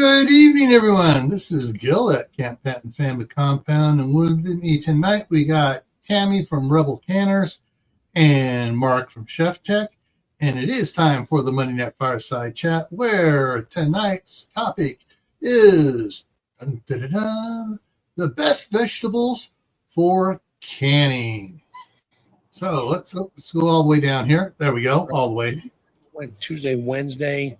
Good evening, everyone. This is Gil at Camppatton Family Compound, and with me tonight we got Tammy from Rebel Canners and Mark from Chef Tech, and it is time for the Monday Night Fireside Chat, where tonight's topic is the best vegetables for canning. So let's go all the way down here. There we go, all the way. Tuesday, Wednesday.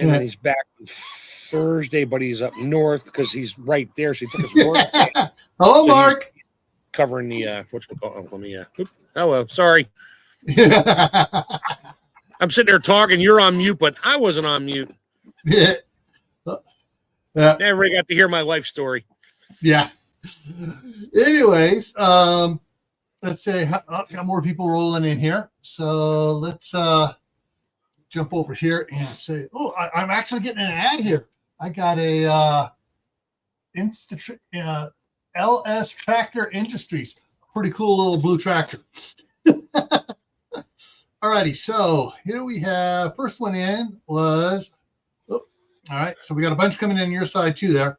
And then he's back Thursday, but he's up north because he's right there. So he took his work. Hello, so Mark. Covering the whatchamacallit. Let me hello, sorry. I'm sitting there talking. You're on mute, but I wasn't on mute. Yeah. Everybody got to hear my life story. Yeah. Anyways, let's say got more people rolling in here. So let's jump over here and say, I'm actually getting an ad here. I got a LS Tractor Industries. Pretty cool little blue tractor. Alrighty, so here we have, first one in was, all right, so we got a bunch coming in your side too there.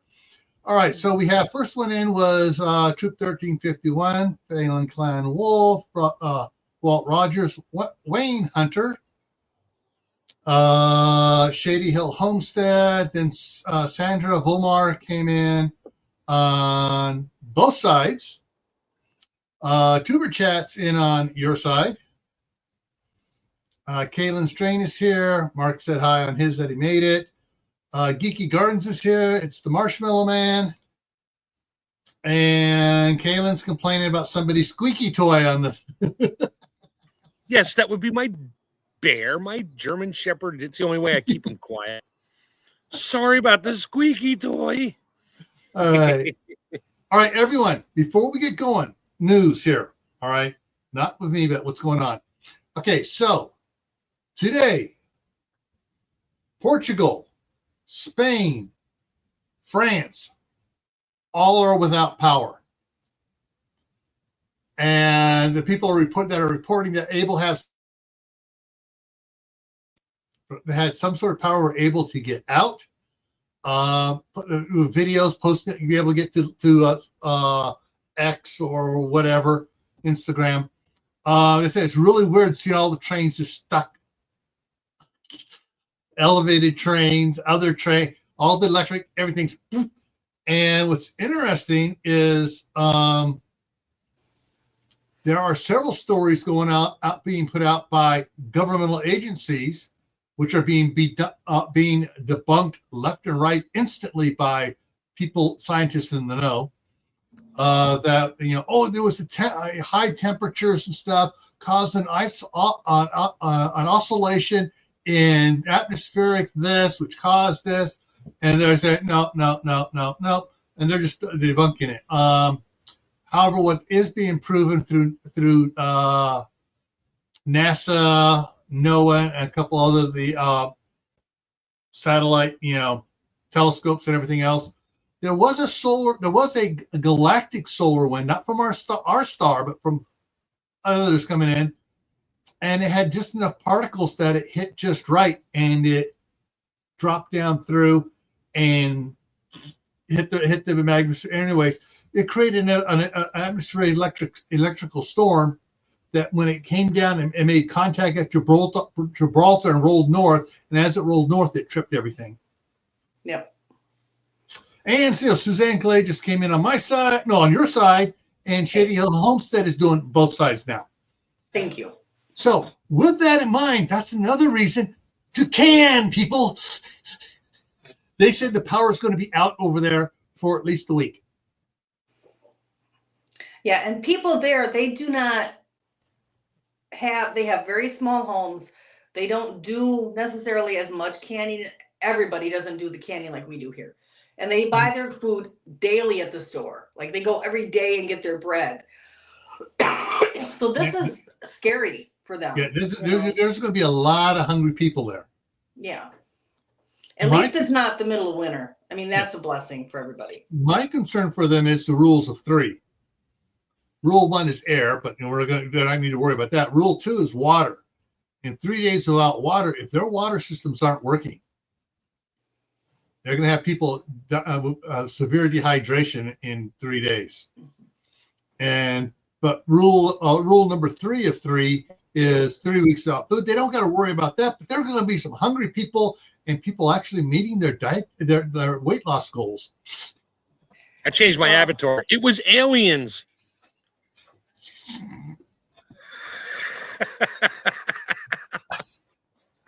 All right, so we have, first one in was Troop 1351, Phelan Clan Wolf, Walt Rogers, Wayne Hunter, Shady Hill Homestead, then Sandra Volmar came in on both sides. Tuber Chat's in on your side. Kalen Strain is here. Mark said hi on his that he made it. Geeky Gardens is here. It's the Marshmallow Man. And Kalen's complaining about somebody's squeaky toy on the... Yes, that would be my bear, my German Shepherd. It's the only way I keep him quiet. Sorry about the squeaky toy. All right. All right, everyone, before we get going, news here. All right. Not with me, but what's going on. Okay, so today, Portugal, Spain, France, all are without power. And the people are reporting that able had some sort of power, were able to get out. Videos posted, you'll be able to get to X or whatever, Instagram. They say it's really weird to see all the trains just stuck. Elevated trains, other train, all the electric, everything's. And what's interesting is there are several stories going out being put out by governmental agencies, which are being debunked left and right instantly by people, scientists in the know. That there was high temperatures and stuff causing an oscillation in atmospheric this, which caused this, and they're saying no, and they're just debunking it. However, what is being proven through NASA, NOAA, and a couple other the satellite, telescopes and everything else, there was a galactic solar wind, not from our star, but from others coming in, and it had just enough particles that it hit just right, and it dropped down through and hit the magnetic. Anyways, it created an atmospheric electrical storm that when it came down and made contact at Gibraltar and rolled north, and as it rolled north, it tripped everything. Yep. And Suzanne Clay just came in on my side, no, on your side, and Shady Hill Homestead is doing both sides now. Thank you. So with that in mind, that's another reason to can, people. They said the power is going to be out over there for at least a week. Yeah, and people there, they have very small homes. They don't do necessarily as much canning. Everybody doesn't do the canning like we do here. And they buy their food daily at the store. Like they go every day and get their bread. So this is scary for them. Yeah, there's going to be a lot of hungry people there. Yeah. At least it's not the middle of winter. I mean, that's a blessing for everybody. My concern for them is the rules of three. Rule 1 is air, but they don't need to worry about that. Rule 2 is water. In 3 days without water, if their water systems aren't working, They're going to have people severe dehydration in 3 days. But rule number 3 of 3 is 3 weeks out food. They don't got to worry about that, but there are going to be some hungry people and people actually meeting their weight loss goals. I changed my avatar. It was aliens.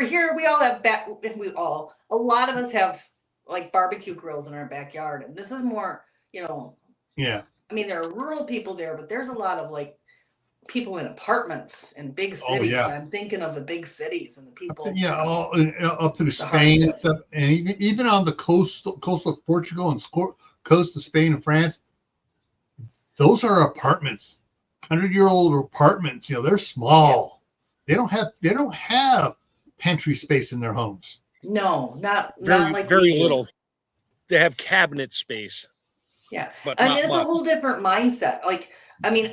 Here we all have a lot of us have like barbecue grills in our backyard, and this is more, Yeah. I mean, there are rural people there, but there's a lot of like people in apartments and big cities. Oh, yeah. I'm thinking of the big cities and the people. Up to the Spain and stuff, and even on the coast of Portugal and coast of Spain and France, those are apartments, 100-year-old apartments. They're small. Yeah. They don't have pantry space in their homes. No, not like very little. They have cabinet space. Yeah, but it's a whole different mindset. Like, I mean,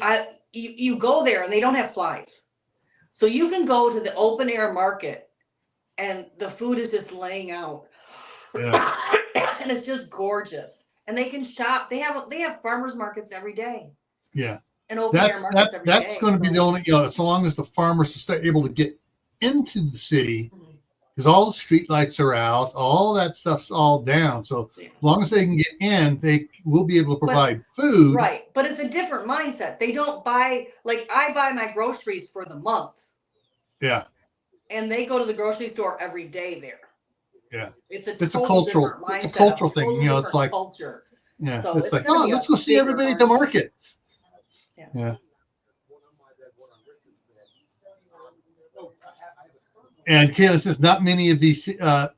you go there and they don't have flies, so you can go to the open air market, and the food is just laying out, and it's just gorgeous. And they can shop. They have farmers markets every day. Yeah, and open air markets every day. That's going to be the only. So long as the farmers are able to get into the city. Because all the street lights are out, all that stuff's all down. So as long as they can get in, they will be able to provide food. Right. But it's a different mindset. They don't buy, like I buy my groceries for the month. Yeah. And they go to the grocery store every day there. Yeah. It's a cultural thing. It's like culture. Yeah. So it's like, let's go see everybody at the market. Yeah. And Kayla says not many of these, not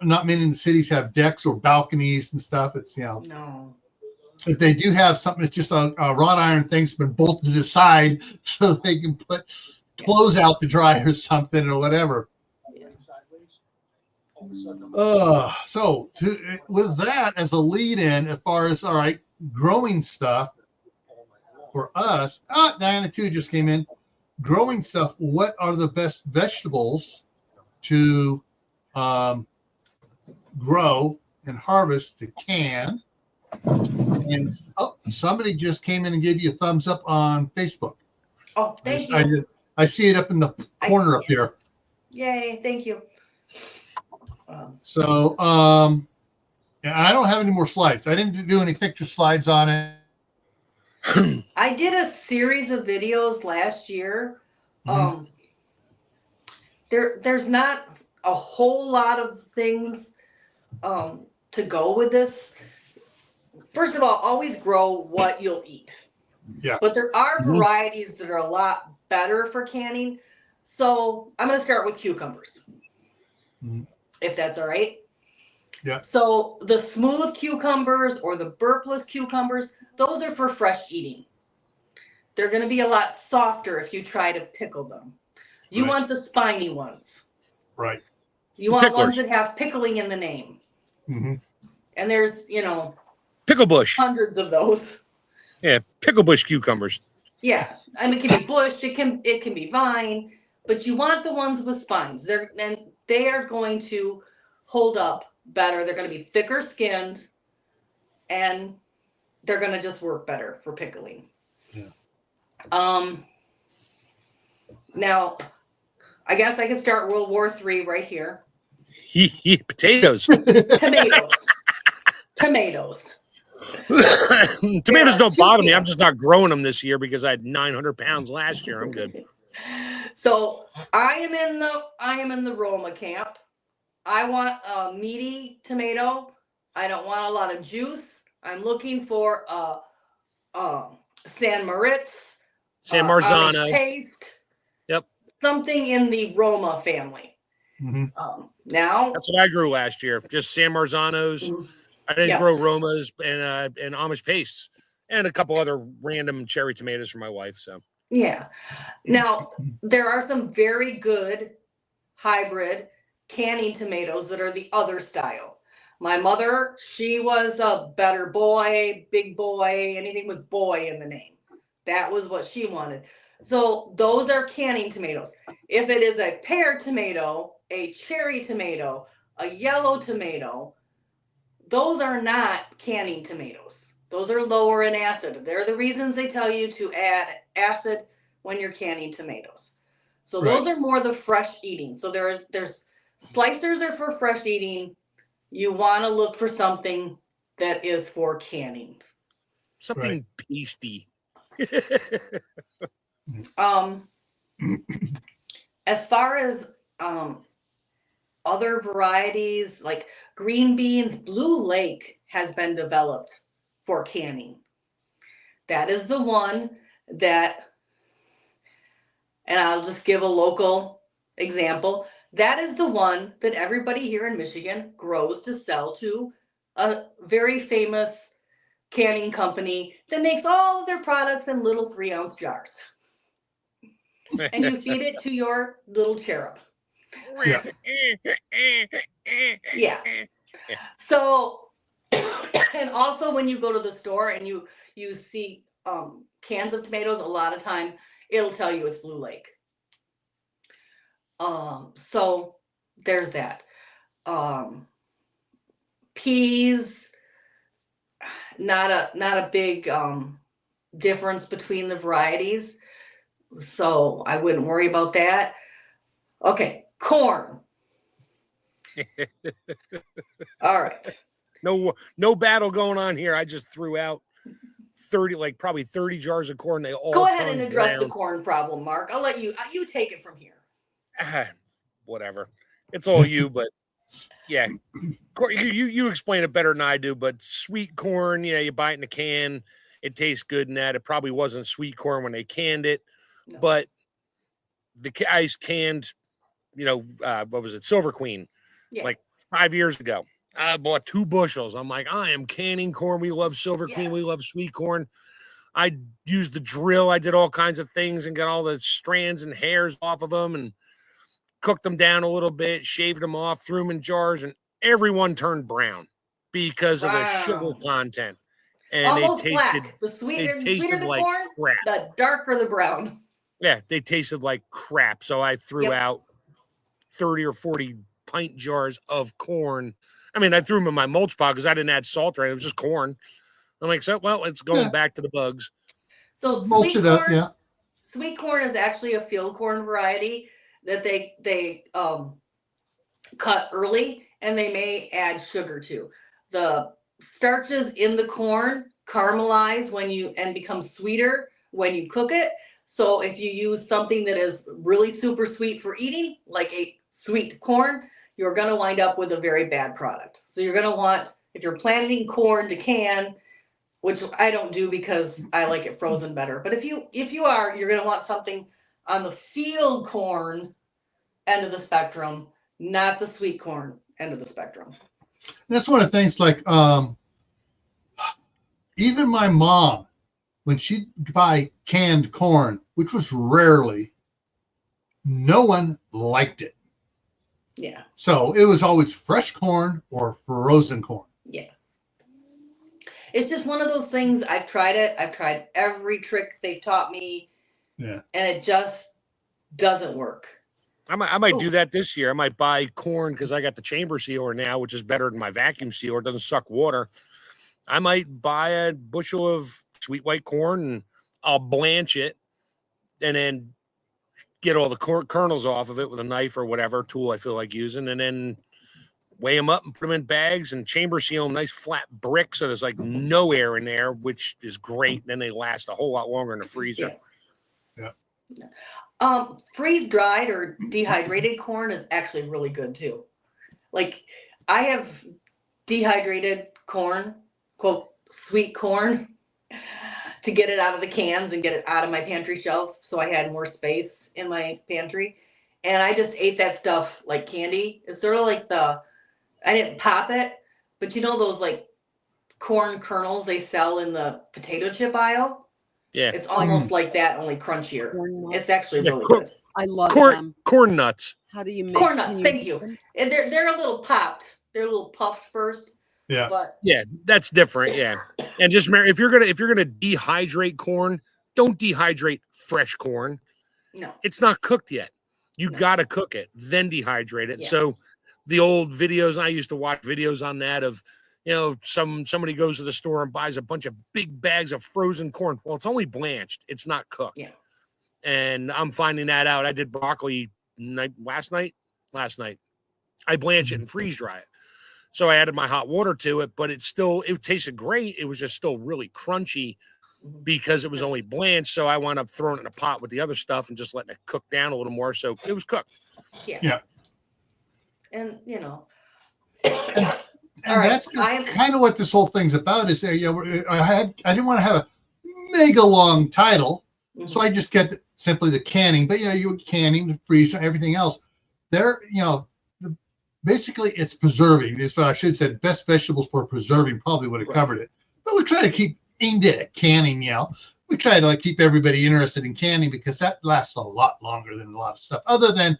many in the cities have decks or balconies and stuff. It's no. If they do have something, it's just a wrought iron thing's been bolted to the side so they can put clothes out to dry or something or whatever. So with that as a lead-in, as far as growing stuff for us. Diana 2 just came in. Growing stuff, what are the best vegetables to grow and harvest to can? And somebody just came in and gave you a thumbs up on Facebook. Oh, thank you. I see it up in the corner up there. Yay, thank you. So I don't have any more slides. I didn't do any picture slides on it. I did a series of videos last year. Mm-hmm. There's not a whole lot of things to go with this. First of all, always grow what you'll eat. Yeah. But there are varieties that are a lot better for canning. So I'm going to start with cucumbers, if that's all right. Yeah. So the smooth cucumbers or the burpless cucumbers, those are for fresh eating. They're going to be a lot softer if you try to pickle them. You want the spiny ones. Right. You want ones that have pickling in the name. Mm-hmm. And there's, pickle bush. Hundreds of those. Yeah, pickle bush cucumbers. Yeah. I mean, it can be bush, it can be vine, but you want the ones with spines. They are going to hold up better. They're going to be thicker skinned, and they're going to just work better for pickling. Yeah. Now, I guess I could start World War III right here. Potatoes. Tomatoes. Tomatoes don't bother me. I'm just not growing them this year because I had 900 pounds last year. I'm good. So I am in the Roma camp. I want a meaty tomato. I don't want a lot of juice. I'm looking for San Moritz, San Marzano paste. Yep. Something in the Roma family. Mm-hmm. Now that's what I grew last year. Just San Marzanos. I didn't grow Romas and Amish pastes and a couple other random cherry tomatoes for my wife. So yeah. Now there are some very good hybrid canning tomatoes that are the other style. My mother, she was a better boy, big boy, anything with boy in the name. That was what she wanted. So those are canning tomatoes. If it is a pear tomato, a cherry tomato, a yellow tomato, those are not canning tomatoes. Those are lower in acid. They're the reasons they tell you to add acid when you're canning tomatoes. So those are more the fresh eating. So there's slicers are for fresh eating. You want to look for something that is for canning. Something pasty. As far as other varieties like green beans, Blue Lake has been developed for canning. That is the one that, and I'll just give a local example. That is the one that everybody here in Michigan grows to sell to a very famous canning company that makes all of their products in little 3-ounce jars. And you feed it to your little cherub. Yeah. Yeah. So, and also when you go to the store and you see cans of tomatoes, a lot of time it'll tell you it's Blue Lake. So there's that. Peas, not a big difference between the varieties. So I wouldn't worry about that. Okay, corn. All right. No battle going on here. I just threw out 30, probably 30 jars of corn. They all go ahead and address the corn problem, Mark. I'll let you take it from here. Whatever. It's all you, but yeah. You explain it better than I do, but sweet corn, you buy it in a can. It tastes good in that. It probably wasn't sweet corn when they canned it, no. But the guys canned, what was it? Silver Queen, like 5 years ago. I bought 2 bushels. I'm like, I am canning corn. We love Silver Queen. We love sweet corn. I used the drill. I did all kinds of things and got all the strands and hairs off of them and cooked them down a little bit, shaved them off, threw them in jars, and everyone turned brown because of the sugar content. And almost they tasted black. The sweeter the like corn, crap. The darker the brown. Yeah, they tasted like crap. So I threw out 30 or 40 pint jars of corn. I mean, I threw them in my mulch pile because I didn't add salt or anything. It was just corn. I'm like, it's going back to the bugs. So mulch it up, yeah. Sweet corn is actually a field corn variety that they cut early, and they may add sugar to. The starches in the corn caramelize and become sweeter when you cook it. So if you use something that is really super sweet for eating, like a sweet corn, you're going to wind up with a very bad product. So you're going to want, if you're planting corn to can, which I don't do because I like it frozen better. But if you are, you're going to want something on the field corn end of the spectrum, not the sweet corn end of the spectrum. That's one of the things, like even my mom, when she'd buy canned corn, which was rarely, no one liked it. Yeah. So it was always fresh corn or frozen corn. Yeah. It's just one of those things. I've tried it. I've tried every trick they've taught me. Yeah. And it just doesn't work. I might do that this year. I might buy corn because I got the chamber sealer now, which is better than my vacuum sealer. It doesn't suck water. I might buy a bushel of sweet white corn and I'll blanch it and then get all the kernels off of it with a knife or whatever tool I feel like using, and then weigh them up and put them in bags and chamber seal them, nice flat bricks, so there's like no air in there, which is great. Then they last a whole lot longer in the freezer. Yeah. Freeze dried or dehydrated corn is actually really good too. Like I have dehydrated corn, quote, sweet corn, to get it out of the cans and get it out of my pantry shelf. So I had more space in my pantry, and I just ate that stuff like candy. It's sort of like I didn't pop it, but you know, those like corn kernels they sell in the potato chip aisle. Yeah. It's almost like that, only crunchier. It's actually really good. I love them. Corn nuts. How do you make corn nuts? Thank you. And they're a little popped. They're a little puffed first. Yeah. But yeah, that's different. Yeah. And just if you're gonna dehydrate corn, don't dehydrate fresh corn. No. It's not cooked yet. You gotta cook it, then dehydrate it. Yeah. So the old videos, I used to watch videos on that of somebody goes to the store and buys a bunch of big bags of frozen corn. Well, it's only blanched. It's not cooked. Yeah. And I'm finding that out. I did broccoli last night. I blanch it and freeze dry it. So I added my hot water to it, but it tasted great. It was just still really crunchy because it was only blanched. So I wound up throwing it in a pot with the other stuff and just letting it cook down a little more. So it was cooked. Yeah. And and that's kind of what this whole thing's about. Is I didn't want to have a mega long title, so I just get simply the canning. But you canning, the freeze, everything else. Basically, it's preserving. Is what I should have said. Best vegetables for preserving probably would have covered it. But we try to keep aimed at canning. We try to keep everybody interested in canning because that lasts a lot longer than a lot of stuff. Other than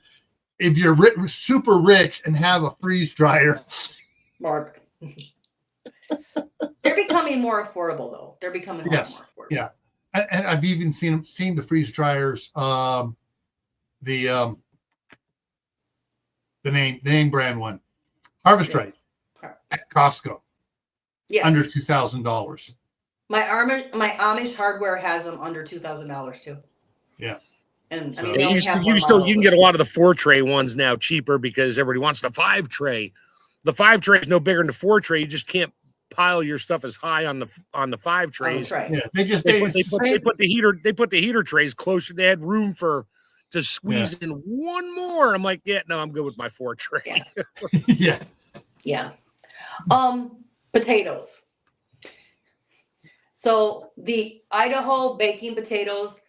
if you're super rich and have a freeze dryer. Mark. They're becoming more affordable, though. They're becoming more affordable. Yeah, and I've even seen the freeze dryers. The name brand one, Harvest Right, at Costco. Yeah, under $2,000. My Amish hardware has them under $2,000 too. Yeah. And so, you can get a lot of the 4-tray ones now cheaper because everybody wants the 5-tray. The 5-tray is no bigger than the 4-tray. You just can't pile your stuff as high on the 5 trays. Yeah, they put the heater trays closer. They had room to squeeze in one more. I'm like, no, I'm good with my 4-tray. Yeah. Yeah. Potatoes. So the Idaho baking potatoes,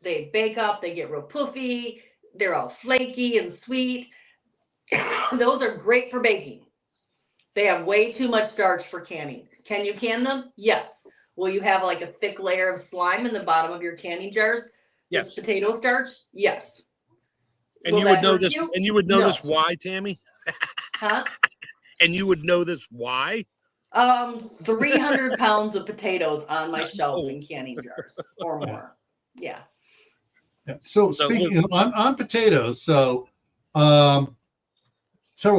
they bake up, they get real puffy, they're all flaky and sweet. Those are great for baking. They have way too much starch for canning. Can you can them? Yes. Will you have a thick layer of slime in the bottom of your canning jars? Yes. Potato starch? Yes. And you would know this. And you would know this why, Tammy? Huh? And you would know this why? 300 pounds of potatoes on my shelf in canning jars or more. Yeah. So speaking on potatoes, several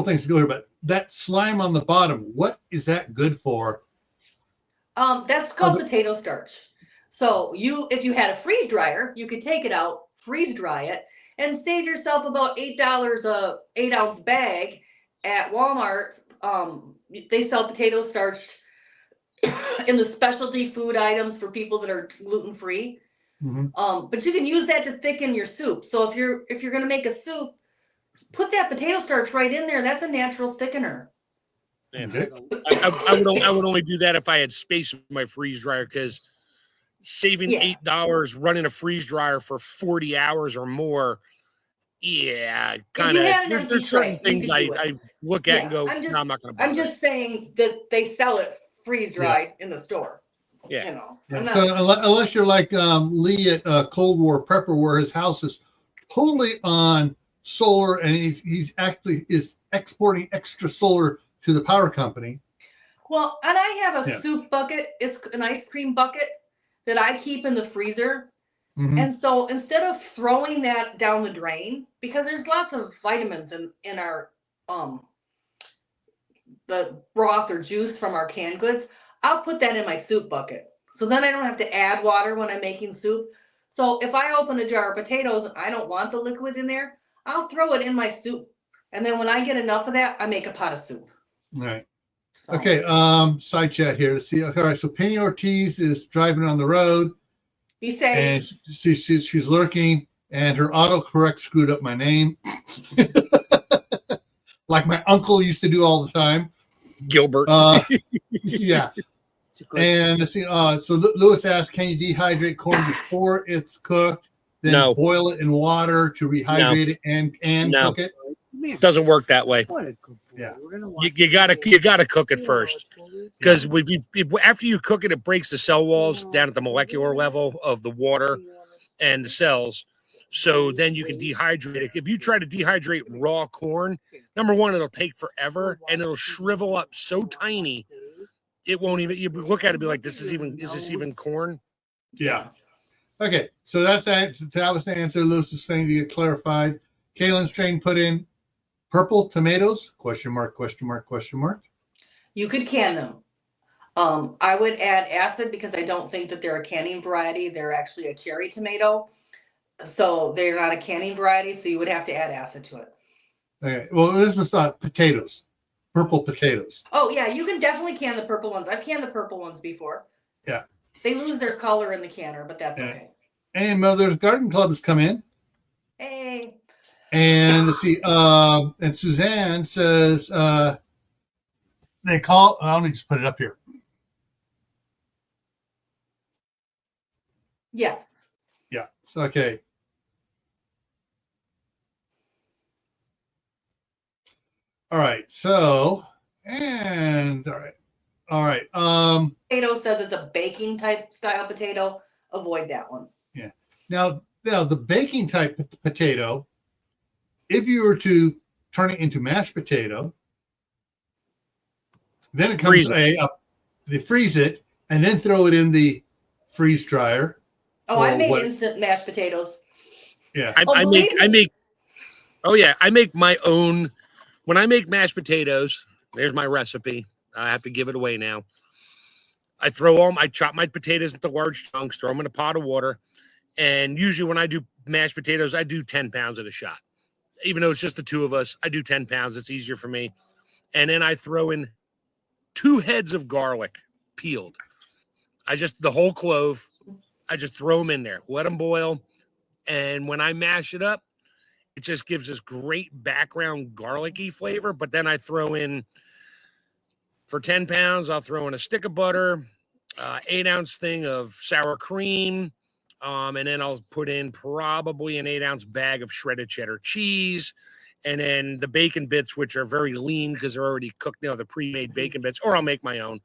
things to go here, but that slime on the bottom, what is that good for? That's called potato starch. So if you had a freeze dryer, you could take it out, freeze dry it, and save yourself about $8 a 8-ounce bag at Walmart. They sell potato starch in the specialty food items for people that are gluten-free. Mm-hmm. But you can use that to thicken your soup. So if you're going to make a soup, put that potato starch right in there. That's a natural thickener. I would only do that if I had space in my freeze dryer, because saving $8 running a freeze dryer for 40 hours or more, kind of. There's certain things I look at and go, I'm not going to buy it. I'm just saying that they sell it freeze dried in the store. Yeah. So unless you're like Lee at Cold War Prepper, where his house is totally on solar, and he's actually is exporting extra solar to the power company. Well, and I have a soup bucket. It's an ice cream bucket that I keep in the freezer. Mm-hmm. And so instead of throwing that down the drain, because there's lots of vitamins in our the broth or juice from our canned goods, I'll put that in my soup bucket. So then I don't have to add water when I'm making soup. So if I open a jar of potatoes and I don't want the liquid in there, I'll throw it in my soup. And then when I get enough of that, I make a pot of soup. All right. So. Okay. Side chat here to see. All right. So Penny Ortiz is driving on the road. Be safe. And she's lurking, and her autocorrect screwed up my name. Like my uncle used to do all the time. Gilbert. Yeah. And let's see. So Lewis asked, can you dehydrate corn before it's cooked? Then boil it in water to rehydrate it and cook it? It doesn't work that way. Yeah. You gotta cook it first, because after you cook it, it breaks the cell walls down at the molecular level of the water and the cells. So then you can dehydrate it. If you try to dehydrate raw corn, number one, it'll take forever and it'll shrivel up so tiny it won't even. You look at it and be like, is this even corn? Yeah. Okay, so that was the answer. Lewis's thing to get clarified. Kaylin's train put in purple tomatoes? ? You could can them. I would add acid because I don't think that they're a canning variety. They're actually a cherry tomato. So they're not a canning variety. So you would have to add acid to it. Okay. Well, this was potatoes, purple potatoes. Oh, yeah. You can definitely can the purple ones. I've canned the purple ones before. Yeah. They lose their color in the canner, but that's okay. And Mother's Garden Club has come in. Hey. And let's see. And Suzanne says they call. Let me just put it up here. Yes. Yeah. It's okay. All right. So, and all right. Potato says it's a baking type style potato. Avoid that one. Yeah. Now the baking type potato, if you were to turn it into mashed potato, then it comes they freeze it and then throw it in the freeze dryer. Oh, I made instant mashed potatoes. Yeah. I make my own. When I make mashed potatoes, there's my recipe. I have to give it away now. I chop my potatoes into large chunks, throw them in a pot of water. And usually when I do mashed potatoes, I do 10 pounds at a shot. Even though it's just the two of us, I do 10 pounds. It's easier for me. And then I throw in 2 heads of garlic peeled. The whole clove, I just throw them in there, let them boil. And when I mash it up, it just gives this great background garlicky flavor. But then I throw in, for 10 pounds, I'll throw in a stick of butter, 8-ounce thing of sour cream, and then I'll put in probably an 8-ounce bag of shredded cheddar cheese, and then the bacon bits, which are very lean because they're already cooked, the pre-made bacon bits, or I'll make my own.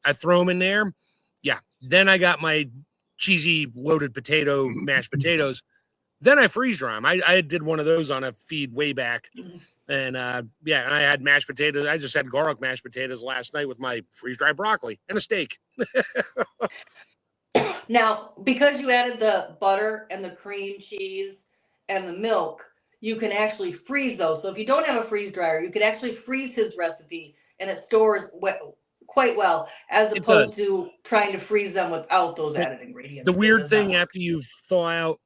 I throw them in there. Yeah. Then I got my cheesy loaded potato, mashed potatoes. Then I freeze dry them. I did one of those on a feed way back. And and I had mashed potatoes. I just had garlic mashed potatoes last night with my freeze-dried broccoli and a steak. Now, because you added the butter and the cream cheese and the milk, you can actually freeze those. So if you don't have a freeze dryer, you can actually freeze his recipe and it stores quite well, as opposed to trying to freeze them without those added ingredients. The weird thing after you thaw out,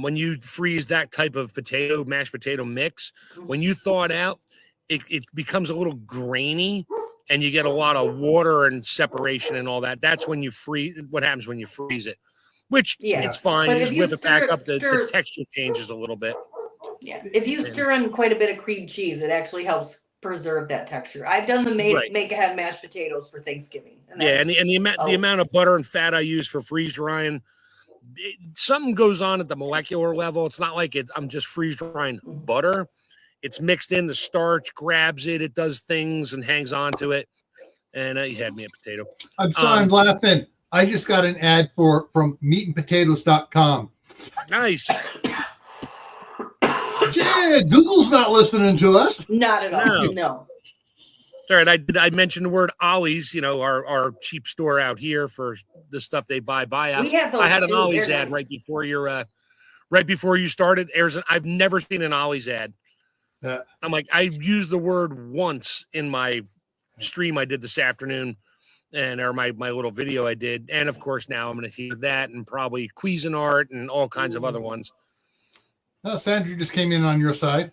when you freeze that type of mashed potato mix, when you thaw it out, it becomes a little grainy and you get a lot of water and separation and all that. That's when you freeze. What happens when you freeze it? Which it's fine. But you just whip it back up. The texture changes a little bit. Yeah. If you stir in quite a bit of cream cheese, it actually helps preserve that texture. I've done the make ahead mashed potatoes for Thanksgiving. And the amount of butter and fat I use for freeze drying, something goes on at the molecular level. It's not like I'm just freeze drying butter. It's mixed in, the starch grabs it, it does things and hangs on to it. And you had me a potato. I'm sorry, I'm laughing. I just got an ad from meatandpotatoes.com. Nice. Yeah, Google's not listening to us. Not at all. No. All right, I mentioned the word Ollie's, our cheap store out here for the stuff they buy out. I had an Ollie's ad right before you started. I've never seen an Ollie's ad. I'm like, I've used the word once in my stream I did this afternoon, or my little video I did, and of course now I'm going to hear that and probably Cuisinart and all kinds of other ones. Sandra just came in on your side.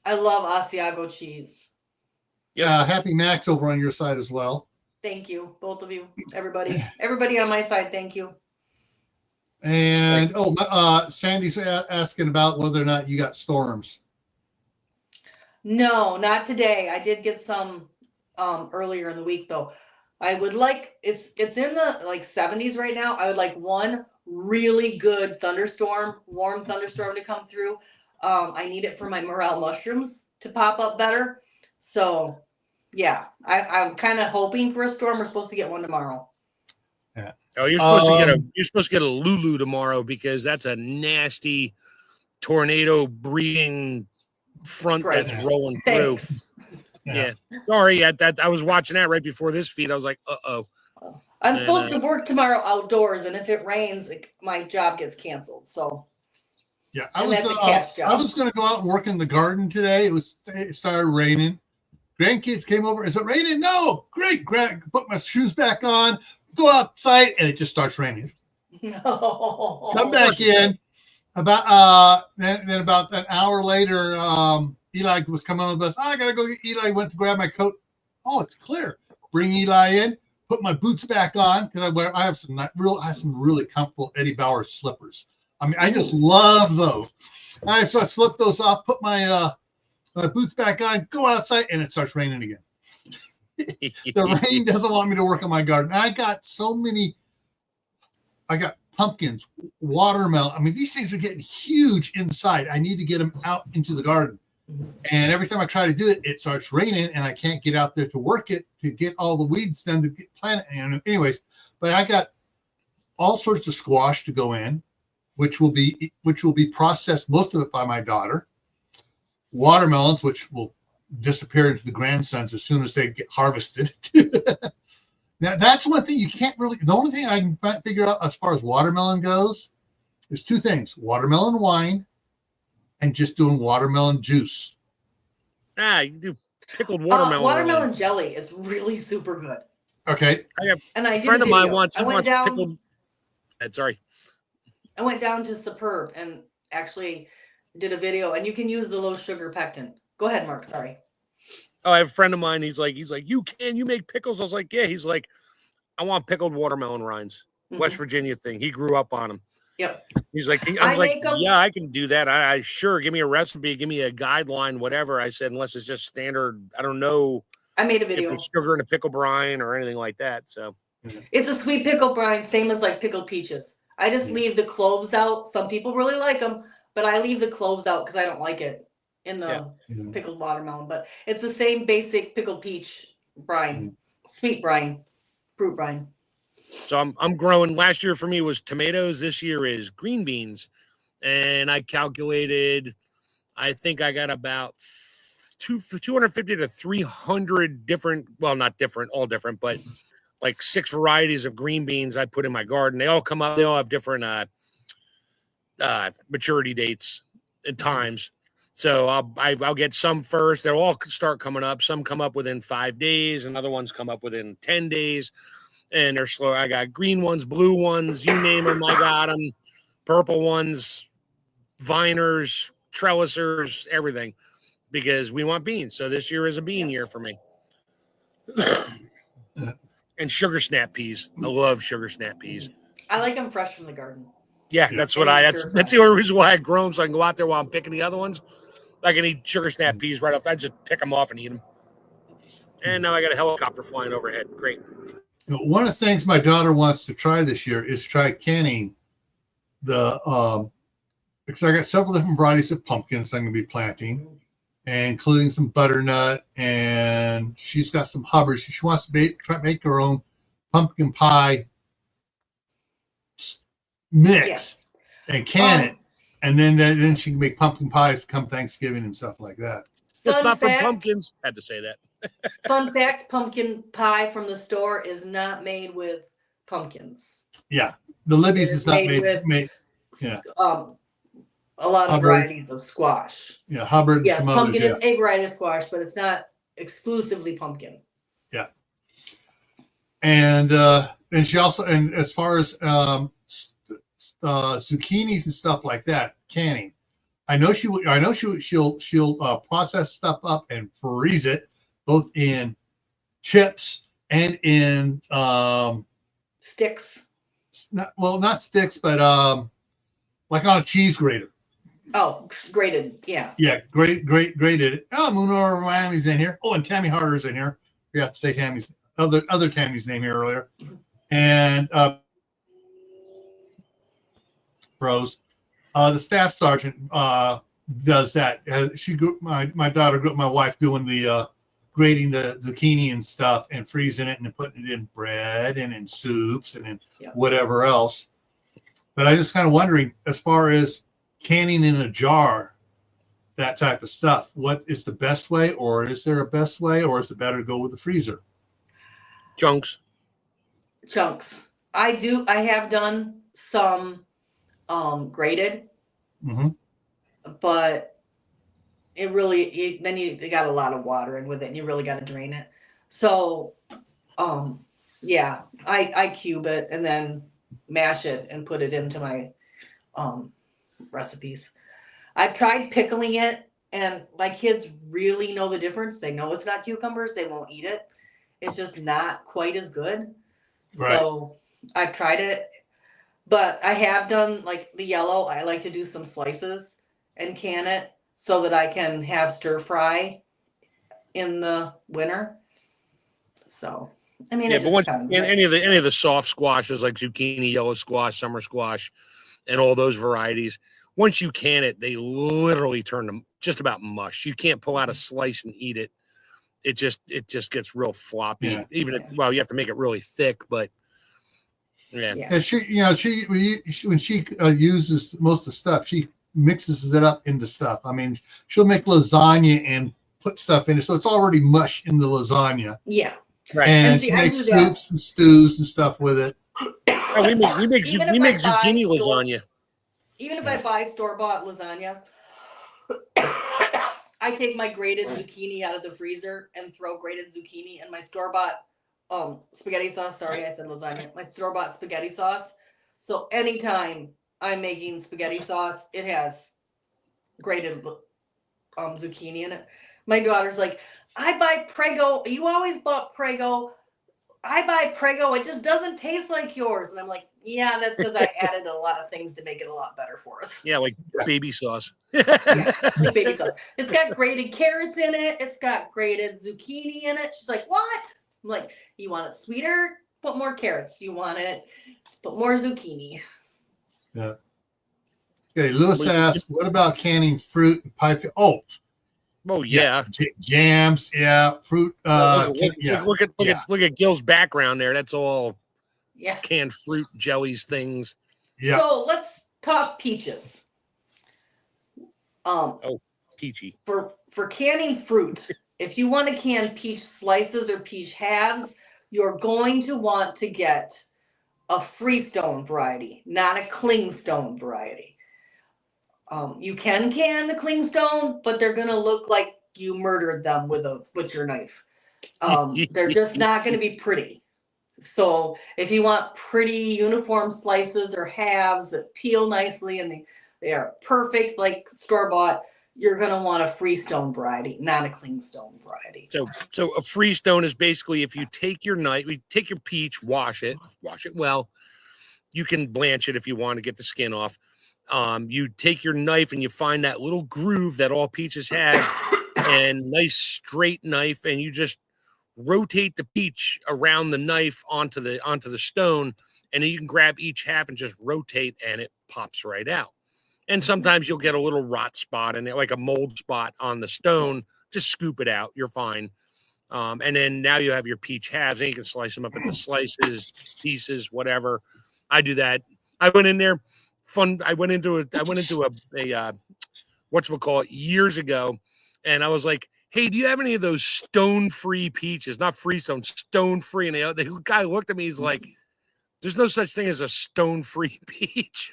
I love Asiago cheese. Yeah, Happy Max over on your side as well. Thank you, both of you, everybody on my side. Thank you. And Sandy's asking about whether or not you got storms. No, not today. I did get some earlier in the week though. I would like it's in the 70s right now. I would like one really good warm thunderstorm to come through. I need it for my morel mushrooms to pop up better. So yeah, I'm kind of hoping for a storm. We're supposed to get one tomorrow. Yeah. Oh, you're supposed to get a Lulu tomorrow because that's a nasty tornado breeding front that's rolling through. Yeah. Sorry, I was watching that right before this feed. I was like, uh-oh. I'm supposed to work tomorrow outdoors, and if it rains, my job gets canceled. So yeah, I was going to go out and work in the garden today. It started raining, grandkids came over. Is it raining? No. Great. Put my shoes back on, go outside, and it just starts raining. No. Come back in. Then about an hour later, Eli was coming on the bus. I gotta go get Eli. Went to grab my coat. Oh, it's clear. Bring Eli in. Put my boots back on because I have some really comfortable Eddie Bauer slippers. I mean, I just love those. So I slipped those off. Put my boots back on. Go outside, and it starts raining again. The rain doesn't want me to work on my garden. I got pumpkins, watermelon. I mean, these things are getting huge inside. I need to get them out into the garden. And every time I try to do it, it starts raining and I can't get out there to work it, to get all the weeds done, to get planted. And anyways, but I got all sorts of squash to go in, which will be processed, most of it by my daughter. Watermelons, which will disappear into the grandsons as soon as they get harvested. Now, that's one thing you can't really, the only thing I can figure out as far as watermelon goes is two things: watermelon wine and just doing watermelon juice. You do pickled watermelon. Watermelon jelly is really super good. Okay. A friend of mine wants pickled. Sorry. I went down to Superb and actually did a video, and you can use the low sugar pectin. Go ahead, Mark. Sorry. Oh, I have a friend of mine. He's like, you make pickles? I was like, yeah. He's like, I want pickled watermelon rinds. West Virginia thing. He grew up on them. Yep. He's like, yeah, I can do that. I sure, give me a recipe, give me a guideline, whatever. I said, unless it's just standard. I don't know. I made a video. If it's sugar in a pickle brine or anything like that. So it's a sweet pickle brine, same as like pickled peaches. I just leave the cloves out. Some people really like them, but I leave the cloves out because I don't like it in the pickled watermelon. But it's the same basic pickled peach brine, sweet brine, fruit brine. So I'm growing. Last year for me was tomatoes. This year is green beans. And I calculated, I think I got about 250 to 300 different, well, not different, all different, but like 6 varieties of green beans I put in my garden. They all come up. They all have different maturity dates and times. So I'll get some first. They'll all start coming up. Some come up within 5 days, and other ones come up within 10 days. And they're slow. I got green ones, blue ones, you name them, I got them. Purple ones, viners, trellisers, everything, because we want beans. So this year is a bean year for me. And sugar snap peas. I love sugar snap peas. I like them fresh from the garden. Yeah, that's the only reason why I grow them, so I can go out there while I'm picking the other ones. I can eat sugar snap peas right off. I just pick them off and eat them. And now I got a helicopter flying overhead. Great. One of the things my daughter wants to try this year is try canning because I got several different varieties of pumpkins I'm going to be planting, including some butternut, and she's got some Hubbards. She wants to try to make her own pumpkin pie mix and can it, and then she can make pumpkin pies come Thanksgiving and stuff like that. It's not from pumpkins. Had to say that. Fun fact: pumpkin pie from the store is not made with pumpkins. Yeah, the Libby's is not made. Yeah. A lot of varieties of squash. Yeah, Hubbard. Yes, pumpkin is a variety of squash, but it's not exclusively pumpkin. Yeah. And she also, and as far as zucchinis and stuff like that, canning. I know she'll process stuff up and freeze it, both in chips and in sticks. Not sticks, but like on a cheese grater. Oh, grated, yeah. Yeah, grated. Oh, Moonor Miami's in here. Oh, and Tammy Harder's in here. We have to say Tammy's other Tammy's name here earlier. And pros. The staff sergeant does that. My daughter grew up, my wife doing the grating the zucchini and stuff and freezing it and then putting it in bread and in soups and in whatever else. But I just kind of wondering, as far as canning in a jar, that type of stuff, what is the best way, or is there a best way, or is it better to go with the freezer? Chunks. I have done some grated, but then you got a lot of water in with it, and you really got to drain it. So, yeah, I cube it and then mash it and put it into my recipes. I've tried pickling it, and my kids really know the difference. They know it's not cucumbers. They won't eat it. It's just not quite as good. Right. So I've tried it, but I have done like the yellow. I like to do some slices and can it so that I can have stir fry in the winter. So, I mean, Yeah, it but just once depends. any of the soft squashes like zucchini, yellow squash, summer squash, and all those varieties, once you can it, they literally turn them just about mush. You can't pull out a slice and eat it. It just gets real floppy. Yeah. Even if you have to make it really thick, but yeah. And when she uses most of the stuff, she mixes it up into stuff. I mean, she'll make lasagna and put stuff in it, so it's already mush in the lasagna. Yeah. Right. And she makes soups and stews and stuff with it. Oh, we make zucchini lasagna. Even if I buy store-bought lasagna, I take my grated zucchini out of the freezer and throw grated zucchini in my store-bought spaghetti sauce. Sorry, I said lasagna. My store-bought spaghetti sauce. So anytime I'm making spaghetti sauce, it has grated zucchini in it. My daughter's like, I buy Prego. You always bought Prego. I buy Prego. It just doesn't taste like yours. And I'm like, yeah, that's because I added a lot of things to make it a lot better for us. Yeah, like baby sauce. Yeah, like baby sauce. It's got grated carrots in it. It's got grated zucchini in it. She's like, what? I'm like, you want it sweeter? Put more carrots. You want it? Put more zucchini. Yeah. Okay, Lewis asks, what about canning fruit and pie? Oh yeah, jams, yeah, fruit. Look at Gil's background there. That's all. Yeah. Canned fruit, jellies, things. Yeah. So let's talk peaches. Peachy. For canning fruit, if you want to can peach slices or peach halves, you're going to want to get a freestone variety, not a clingstone variety. You can the clingstone, but they're going to look like you murdered them with a butcher knife. They're just not going to be pretty. So if you want pretty uniform slices or halves that peel nicely and they are perfect like store-bought, you're going to want a freestone variety, not a clingstone variety. So a freestone is basically if you take your knife, you take your peach, wash it well. You can blanch it if you want to get the skin off. You take your knife and you find that little groove that all peaches have and nice straight knife, and you just rotate the peach around the knife onto the stone, and then you can grab each half and just rotate and it pops right out. And sometimes you'll get a little rot spot and like a mold spot on the stone. Just scoop it out. You're fine. And then now you have your peach halves and you can slice them up into slices, pieces, whatever. I do that. I went in there. I went into a whatchamacallit years ago, and I was like, hey, do you have any of those stone-free peaches? Not freestone, stone-free. And the guy looked at me, he's like, there's no such thing as a stone-free peach,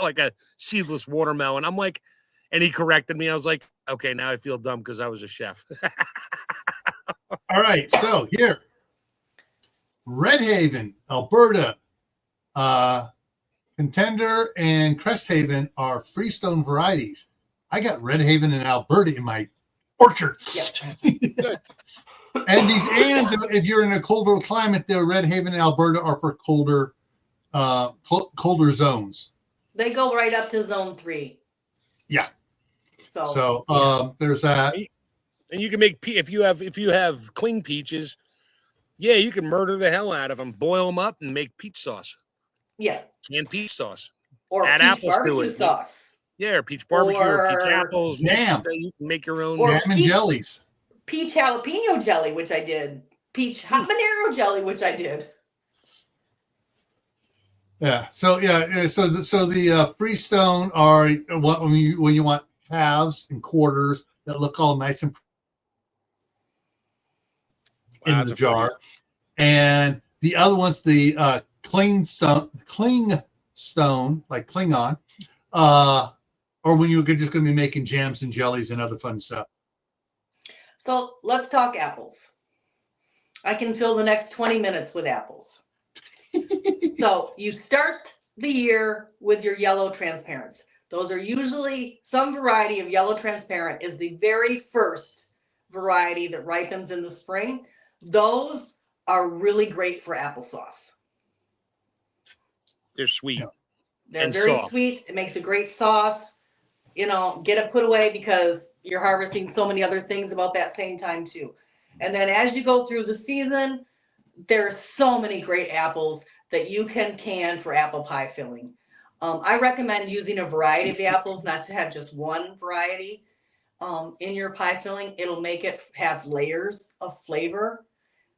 like a seedless watermelon. I'm like, and he corrected me. I was like, okay, now I feel dumb because I was a chef. All right, so here, Red Haven, Alberta, Contender and Cresthaven are freestone varieties. I got Red Haven and Alberta in my orchard. Yeah. And if you're in a colder climate, the Red Haven and Alberta are for colder zones. They go right up to zone 3. Yeah. So there's that. And you can make if you have cling peaches, yeah, you can murder the hell out of them, boil them up, and make peach sauce. Yeah. Canned peach sauce. Or add peach apples barbecue to it. sauce. Yeah, or peach barbecue or peach apples. Jam. You can make your own jam and jellies. Peach jalapeno jelly, which I did. Peach habanero jelly, which I did. Yeah. So the freestone are when you want halves and quarters that look all nice and in the jar, and the other one's the clingstone like Klingon, or when you're just going to be making jams and jellies and other fun stuff? So let's talk apples. I can fill the next 20 minutes with apples. So you start the year with your yellow transparents. Those are usually some variety of yellow transparent is the very first variety that ripens in the spring. Those are really great for applesauce. They're sweet. Yeah. They're and very soft. sweet. It makes a great sauce. You know, get it put away because you're harvesting so many other things about that same time too. And then as you go through the season, there's so many great apples that you can for apple pie filling. I recommend using a variety of the apples, not to have just one variety in your pie filling. It'll make it have layers of flavor.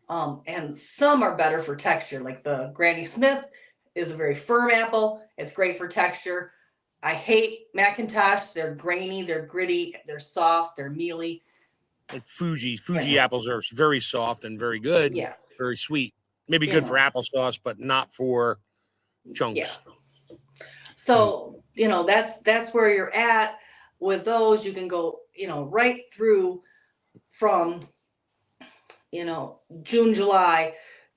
And some are better for texture, like the Granny Smith is a very firm apple. It's great for texture. I hate McIntosh. They're grainy, they're gritty, they're soft, they're mealy. Like Fuji apples are very soft and very good. Yeah. Very sweet. Maybe good for applesauce, but not for chunks. Yeah. So, you know, that's where you're at with those. You can go, you know, right through from, you know, June, July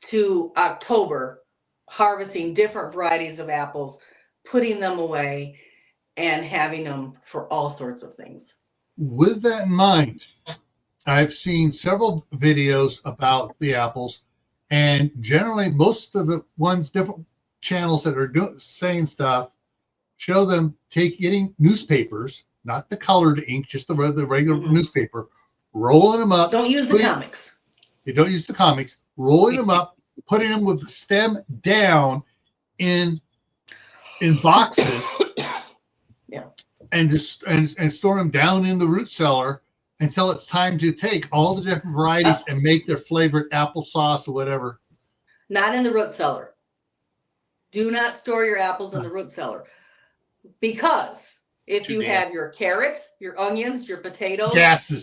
to October, harvesting different varieties of apples, putting them away, and having them for all sorts of things. With that in mind, I've seen several videos about the apples, and generally most of the ones, different channels that are saying stuff, show them getting newspapers, not the colored ink, just the regular newspaper, rolling them up. Don't use the comics. They don't use the comics. Rolling them up, putting them with the stem down in boxes. Yeah. And store them down in the root cellar until it's time to take all the different varieties and make their flavored applesauce or whatever. Not in the root cellar. Do not store your apples in the root cellar. Because if you have your carrots, your onions, your potatoes,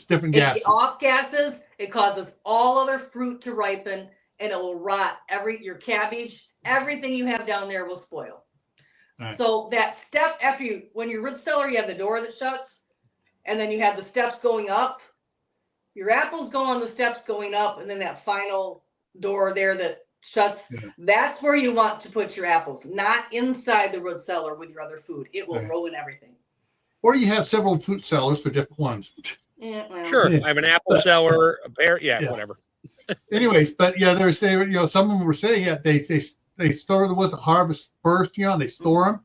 different gases. Off gases, it causes all other fruit to ripen and it will rot your cabbage, everything you have down there will spoil. Right. So that step when your root cellar, you have the door that shuts and then you have the steps going up. Your apples go on the steps going up and then that final door there that shuts. Yeah. That's where you want to put your apples, not inside the root cellar with your other food. It will ruin everything. Or you have several fruit cellars for different ones. Yeah, well. Sure. I have an apple cellar, a pear, whatever. Anyways, but yeah, they're saying, you know, some of them were saying they store the ones that harvest first, you know, and they store them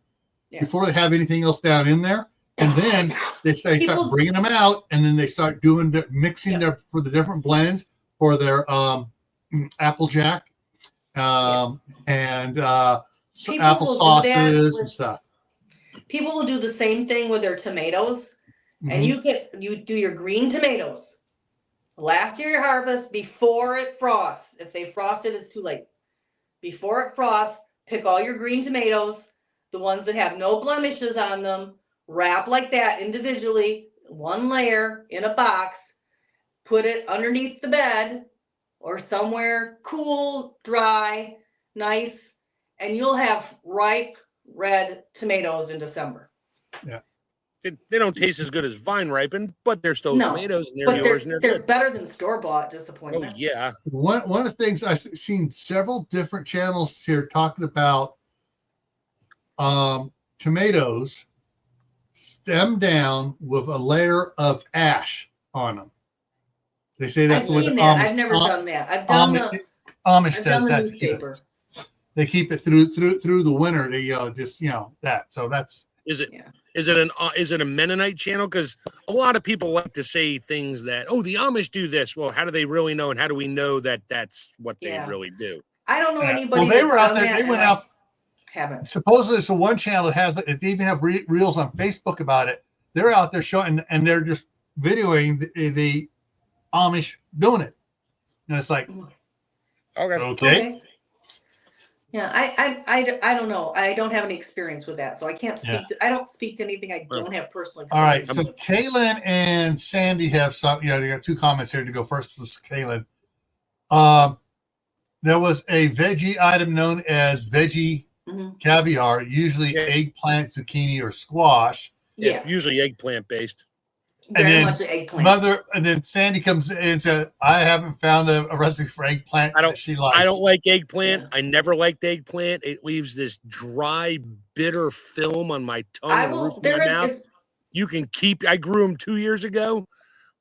before they have anything else down in there. And then they start bringing them out and then they start mixing for the different blends for their Applejack and apple sauces and stuff. People will do the same thing with their tomatoes. Mm-hmm. And you do your green tomatoes last year, your harvest before it frosts. If they frosted, it's too late. Before it frosts, pick all your green tomatoes, the ones that have no blemishes on them, wrap like that individually, one layer in a box, put it underneath the bed or somewhere cool, dry, nice, and you'll have ripe red tomatoes in December. Yeah. They don't taste as good as vine ripened, but they're still tomatoes and they're yours. And they're better than store-bought disappointment. Oh, yeah. One of the things I've seen several different channels here talking about tomatoes stem down with a layer of ash on them. They say that's what I've never done that. I've done Amish does that. Newspaper. They keep it through the winter. They that. So that's is it. Yeah. Is it a Mennonite channel? Because a lot of people like to say things that, the Amish do this. Well, how do they really know? And how do we know that that's what they really do? I don't know anybody. Well, they were out there. They went out. Haven't. Supposedly, it's the one channel that has it. They even have reels on Facebook about it. They're out there showing, and they're just videoing the Amish doing it. And it's like, okay. Yeah, I don't know. I don't have any experience with that, so I can't speak. I don't speak to anything I don't have personal experience. All right, so Kaylin and Sandy have some. They got two comments here to go. First was Kaylin. There was a veggie item known as veggie caviar, usually eggplant, zucchini, or squash. Yeah, usually eggplant based. very much an eggplant. And then Sandy comes in and said, I haven't found a recipe for eggplant that she likes. I don't like eggplant. Yeah. I never liked eggplant. It leaves this dry, bitter film on my tongue and the roof of my mouth. You can keep. I grew them 2 years ago.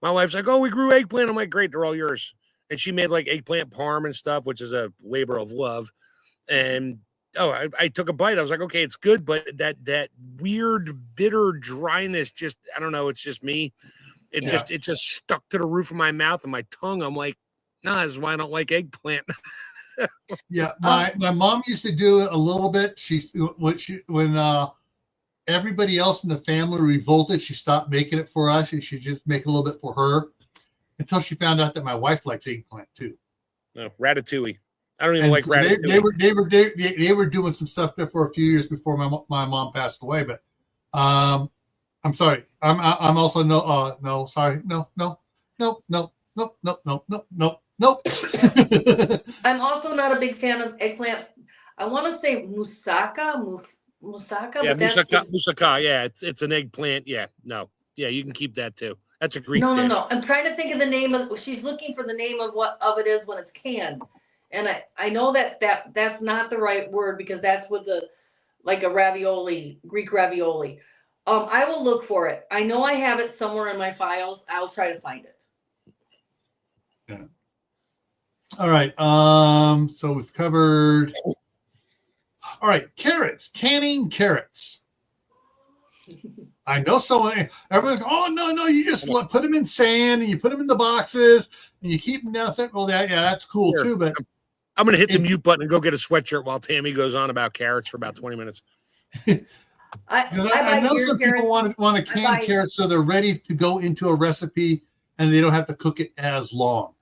My wife's like, "Oh, we grew eggplant." I'm like, "Great, they're all yours." And she made like eggplant parm and stuff, which is a labor of love. And I took a bite. I was like, "Okay, it's good," but that weird, bitter dryness, just I don't know. It's just me. It just stuck to the roof of my mouth and my tongue. I'm like, "Nah, this is why I don't like eggplant." Yeah, my mom used to do it a little bit. When everybody else in the family revolted, she stopped making it for us, and she just make a little bit for her until she found out that my wife likes eggplant too. No, ratatouille. I don't even like ratatouille. They were doing some stuff there for a few years before my mom passed away. But I'm sorry. I'm also sorry. No. I'm also not a big fan of eggplant. I want to say moussaka. Yeah, moussaka. Yeah, it's an eggplant. Yeah, no. Yeah, you can keep that too. That's a Greek dish. No. I'm trying to think of the name of. She's looking for the name of what of it is when it's canned, and I know that's not the right word because that's with like a ravioli, Greek ravioli. I will look for it. I know I have it somewhere in my files. I'll try to find it. Yeah. All right. So we've covered. All right, carrots, canning carrots. I know someone, everyone's like, oh, no, you just put them in sand and you put them in the boxes and you keep them down. Well, that's cool too. But I'm going to hit the mute button and go get a sweatshirt while Tammy goes on about carrots for about 20 minutes. I know some people want to can carrots so they're ready to go into a recipe and they don't have to cook it as long.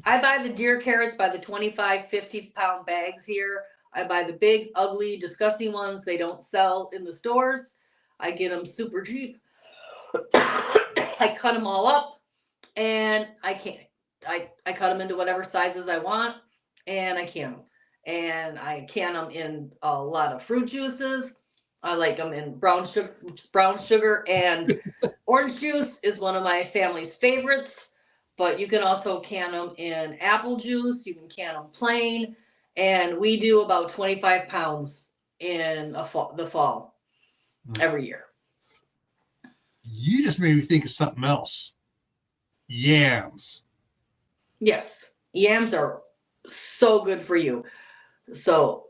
I buy the deer carrots by the 25, 50-pound bags here. I buy the big, ugly, disgusting ones. They don't sell in the stores. I get them super cheap. I cut them all up and I cut them into whatever sizes I want and I can them. And I can them in a lot of fruit juices. I like them in brown sugar and orange juice is one of my family's favorites. But you can also can them in apple juice. You can can them plain. And we do about 25 pounds in the fall every year. You just made me think of something else. Yams. Yes. Yams are so good for you. So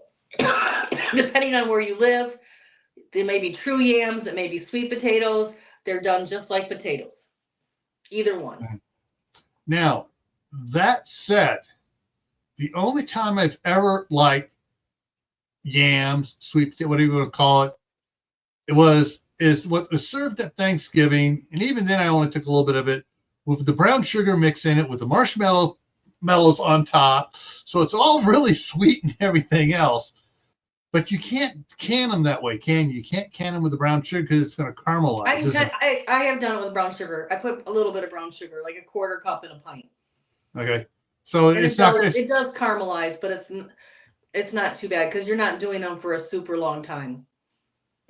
depending on where you live, they may be true yams. It may be sweet potatoes. They're done just like potatoes. Either one. Now, that said, the only time I've ever liked yams, sweet potato, whatever you want to call it, is what was served at Thanksgiving, and even then I only took a little bit of it with the brown sugar mix in it with the marshmallows on top. So it's all really sweet and everything else. But you can't can them that way, can you? You can't can them with the brown sugar because it's going to caramelize. I have done it with brown sugar. I put a little bit of brown sugar, like a quarter cup in a pint. Okay. So it does caramelize, but it's not too bad because you're not doing them for a super long time.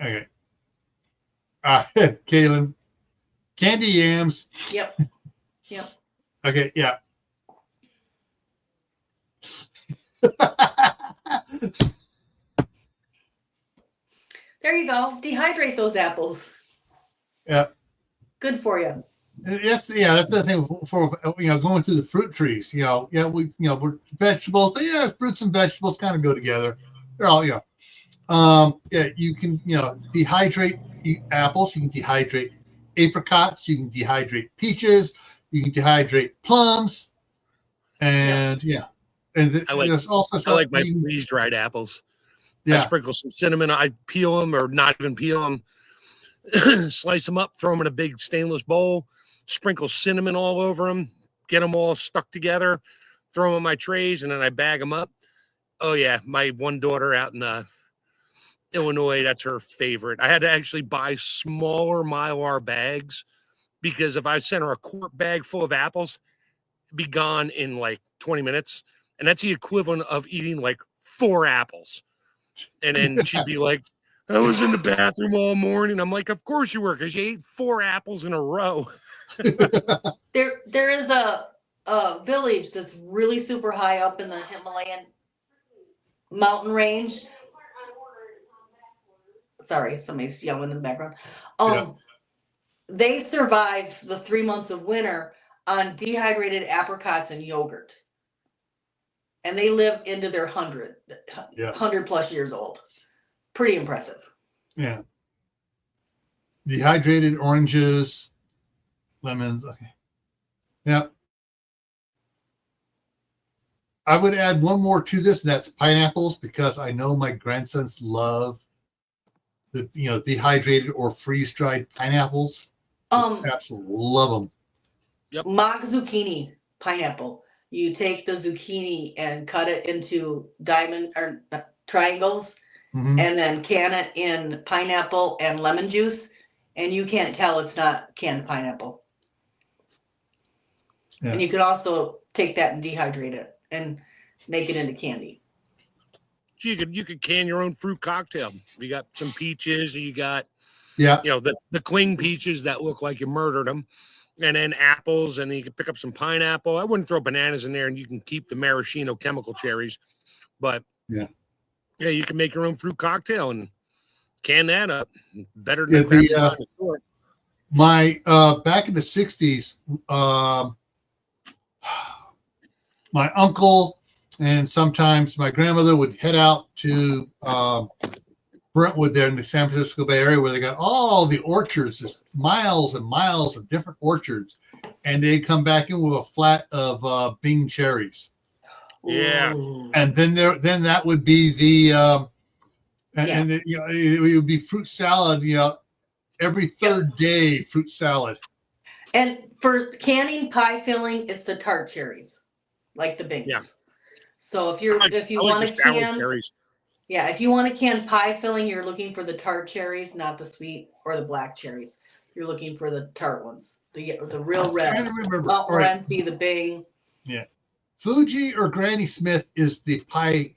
Okay. Kaylin, candy yams. Yep. Okay. Yeah. There you go. Dehydrate those apples. Yeah. Good for you. That's the thing for going through the fruit trees. We're vegetables. Fruits and vegetables kind of go together. They're all you can dehydrate apples. You can dehydrate apricots. You can dehydrate peaches. You can dehydrate plums. And I like my freeze dried apples. Yeah. I sprinkle some cinnamon. I peel them or not even peel them. Slice them up. Throw them in a big stainless bowl. Sprinkle cinnamon all over them, get them all stuck together, throw them in my trays, and then I bag them up. Oh, yeah. My one daughter out in Illinois, that's her favorite. I had to actually buy smaller Mylar bags because if I sent her a quart bag full of apples, it'd be gone in like 20 minutes. And that's the equivalent of eating like 4 apples. And then she'd be like, I was in the bathroom all morning. I'm like, of course you were, because you ate 4 apples in a row. There is a village that's really super high up in the Himalayan mountain range. Sorry, somebody's yelling in the background. Yeah. They survive the 3 months of winter on dehydrated apricots and yogurt. And they live into their 100 plus years old. Pretty impressive. Yeah. Dehydrated oranges, lemons. Okay. Yeah. I would add one more to this, and that's pineapples, because I know my grandsons love the dehydrated or freeze-dried pineapples. Just absolutely love them. Yep. Mock zucchini pineapple. You take the zucchini and cut it into diamond or triangles, Mm-hmm. and then can it in pineapple and lemon juice, and you can't tell it's not canned pineapple. Yeah. And you could also take that and dehydrate it and make it into candy. So you could can your own fruit cocktail. You got some peaches, you got Yeah. The cling peaches that look like you murdered them, and then apples, and you can pick up some pineapple. I wouldn't throw bananas in there, and you can keep the maraschino chemical cherries, but yeah, you can make your own fruit cocktail and can that up. Better than my back in the 60s, my uncle and sometimes my grandmother would head out to Brentwood there in the San Francisco Bay Area, where they got all the orchards, just miles and miles of different orchards, and they'd come back in with a flat of Bing cherries. Yeah. And then that would be the and it would be fruit salad, every third day fruit salad. And for canning pie filling, it's the tart cherries, like the Bings. Yeah. So if you want to can cherries. Yeah, if you want to can pie filling, you're looking for the tart cherries, not the sweet or the black cherries. You're looking for the tart ones, the real red. I'm trying to remember. Mount Morency, the Bing. Yeah. Fuji or Granny Smith is the pie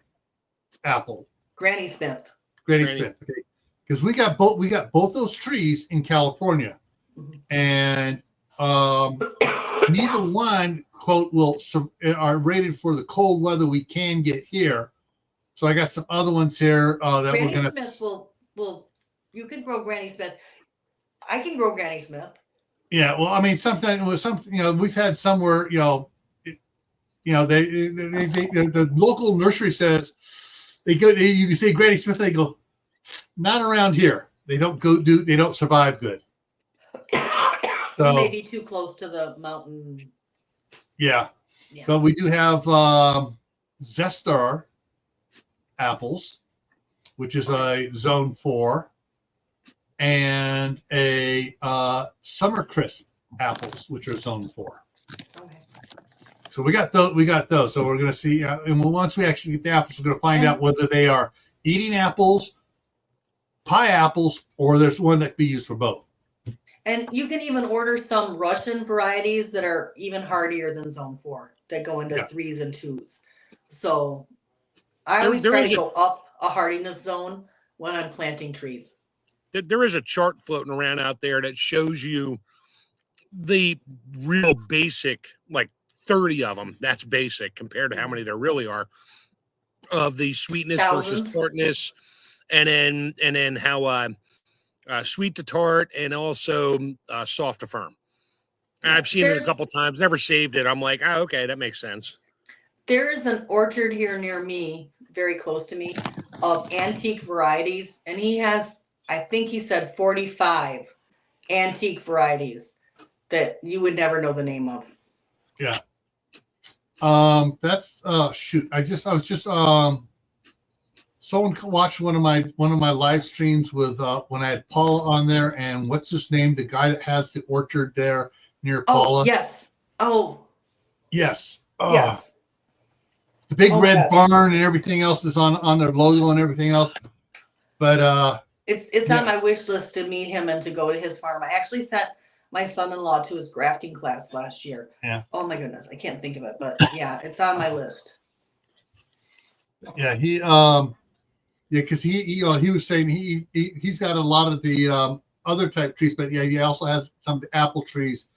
apple. Granny Smith. Granny Smith. Okay. Because we got both those trees in California, and neither one quote are rated for the cold weather we can get here. So I got some other ones here that Granny we're gonna. Smith will you can grow Granny Smith. I can grow Granny Smith. Yeah, well, I mean, sometimes with some, we've had some where the local nursery says you can say Granny Smith, and they go, not around here. They don't survive good. So You may be too close to the mountain. Yeah. But we do have Zestar apples, which is a zone 4, and a Summer Crisp apples, which are zone 4. Okay. So we got those. So we're going to see, and once we actually get the apples, we're going to find out whether they are eating apples, pie apples, or there's one that can be used for both. And you can even order some Russian varieties that are even hardier than zone 4 that go into 3s and 2s. So I always try to go up a hardiness zone when I'm planting trees. There is a chart floating around out there that shows you the real basic, like 30 of them. That's basic compared to how many there really are of the sweetness versus tartness, and then how sweet to tart and also soft to firm. And I've seen it a couple times, never saved it. I'm like, okay, that makes sense. There is an orchard here near me, very close to me, of antique varieties, and he has, I think he said 45 antique varieties that you would never know the name of. Yeah. That's shoot. I was just someone watched one of my live streams with when I had Paula on there, and what's his name? The guy that has the orchard there near Paula. Oh, yes. Oh. Yes. Oh. Yes. The big red barn and everything else is on their logo and everything else. But it's on my wish list to meet him and to go to his farm. I actually sent my son-in-law to his grafting class last year. Yeah. Oh my goodness, I can't think of it, but yeah, it's on my list. Yeah, he Yeah, because he was saying he's got a lot of the other type trees, but yeah, he also has some of the apple trees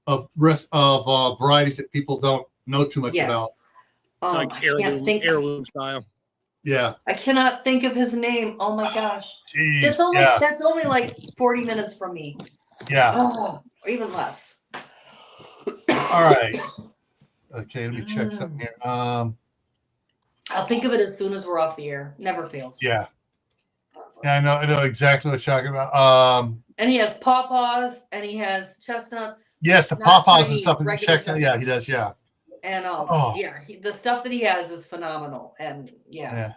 of varieties that people don't know too much about. Like I can't think. heirloom style. Yeah. I cannot think of his name. Oh my gosh. Jeez. That's only like 40 minutes from me. Yeah. Oh, or even less. All right. Okay, let me check something here. I'll think of it as soon as we're off the air. Never fails. Yeah. Yeah, I know exactly what you're talking about. And he has pawpaws and he has chestnuts. Yes, the Not pawpaws and Chinese, stuff. regular Check. Yeah, he does. Yeah. And yeah, the stuff that he has is phenomenal. And yeah.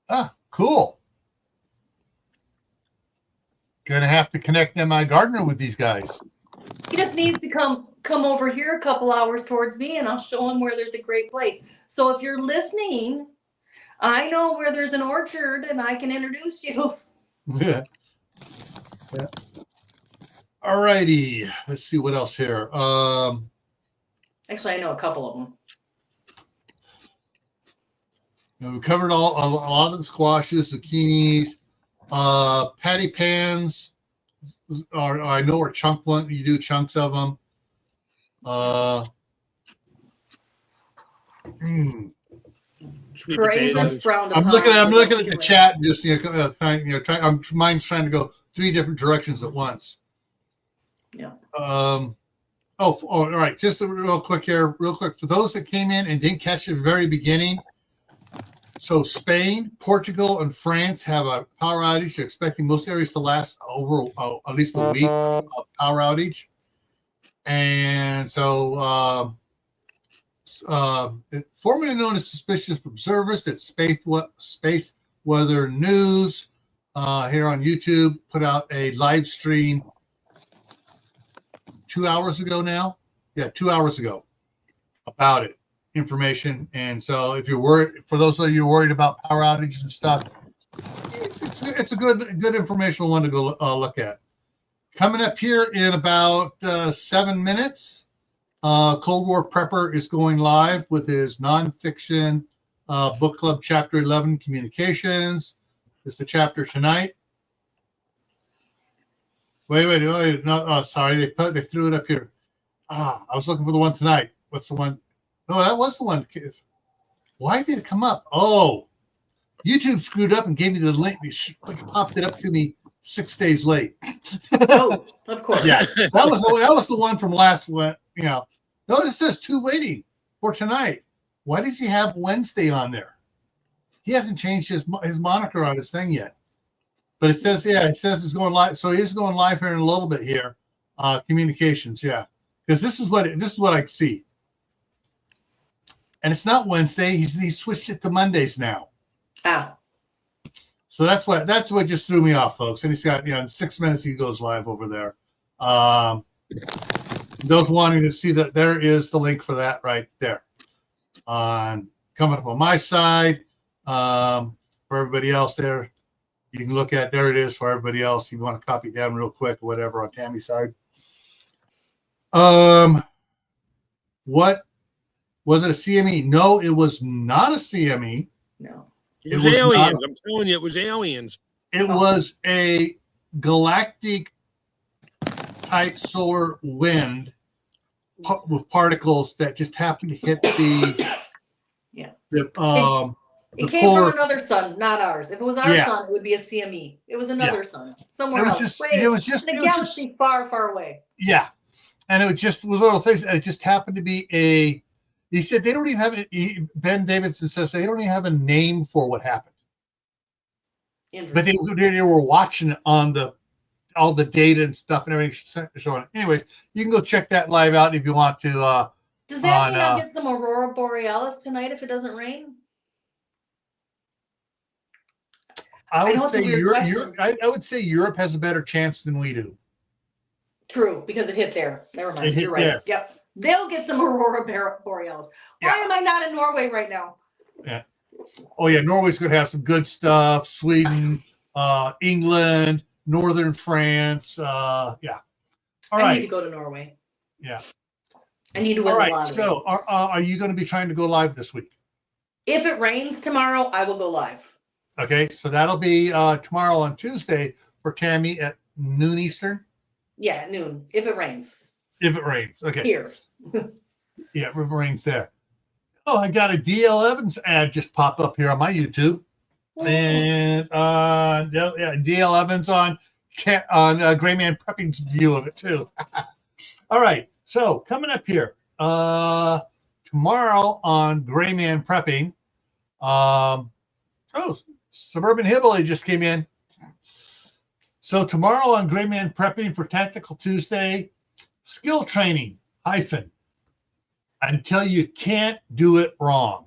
Ah, cool. Gonna have to connect my gardener with these guys. He just needs to come over here a couple hours towards me, and I'll show him where there's a great place. So if you're listening, I know where there's an orchard, and I can introduce you. Yeah. All righty. Let's see what else here. Actually, I know a couple of them. We covered a lot of the squashes, zucchinis, patty pans. I know are chunk one. You do chunks of them. Sweet Praise and potatoes. frowned I'm upon. looking at the chat and just mine's trying to go 3 different directions at once. Yeah. All right. Just real quick for those that came in and didn't catch the very beginning. So Spain, Portugal, and France have a power outage. They're expecting most areas to last over at least a week of power outage. And so formerly known as suspicious observers at Space Weather News here on YouTube put out a live stream 2 hours ago now. Yeah, 2 hours ago about it. Information. And so if you're worried, for those of you worried about power outages and stuff, it's a good informational one to go look at. Coming up here in about 7 minutes, Cold War Prepper is going live with his nonfiction book club, Chapter 11, Communications. It's the chapter tonight. Wait. No, sorry, they threw it up here. I was looking for the one tonight. What's the one? No, that was the one. Why did it come up? Oh, YouTube screwed up and gave me the link. It popped it up to me 6 days late. Oh, of course. Yeah, that was the one from last week. No, it says 2 waiting for tonight. Why does he have Wednesday on there? He hasn't changed his moniker on his thing yet. But it says it's going live. So he is going live here in a little bit here. Communications, yeah, because this is what I see. And it's not Wednesday. He switched it to Mondays now. Ah. So that's what just threw me off, folks. And he's got in 6 minutes he goes live over there. Those wanting to see that, there is the link for that right there. Coming up on my side, for everybody else there, you can look at, there it is for everybody else. If you want to copy it down real quick or whatever on Tammy's side. What was it, a CME? No, it was not a CME. No. It was aliens. I'm telling you, it was aliens. It was a galactic type solar wind with particles that just happened to hit the it came from another sun, not ours. If it was our sun, it would be a CME. It was another sun somewhere else. It was just in a galaxy far, far away. Yeah, and it was one of those things. It just happened to be a. He said they don't even have it. Ben Davidson says they don't even have a name for what happened. But they were watching it on all the data and stuff and everything showing it. Anyways, you can go check that live out if you want to. Does that mean I'll get some Aurora Borealis tonight if it doesn't rain? I would say Europe has a better chance than we do. True, because it hit there. Never mind. It hit You're right. there. Yep. They'll get some Aurora Borealis. Why am I not in Norway right now? Yeah. Oh, yeah. Norway's going to have some good stuff. Sweden, England, northern France. Yeah. All right. I need to go to Norway. Yeah. I need to win all right. the lottery. So are you going to be trying to go live this week? If it rains tomorrow, I will go live. Okay, so that'll be tomorrow on Tuesday for Tammy at noon Eastern. Yeah, at noon. If it rains. If it rains. Okay. Here. Yeah, if it rains there. Oh, I got a DL Evans ad just pop up here on my YouTube. And DL Evans on Gray Man Prepping's view of it too. All right, so coming up here tomorrow on Gray Man Prepping. Suburban Hillbilly just came in. So tomorrow on Gray Man Prepping for Tactical Tuesday, skill training until you can't do it wrong.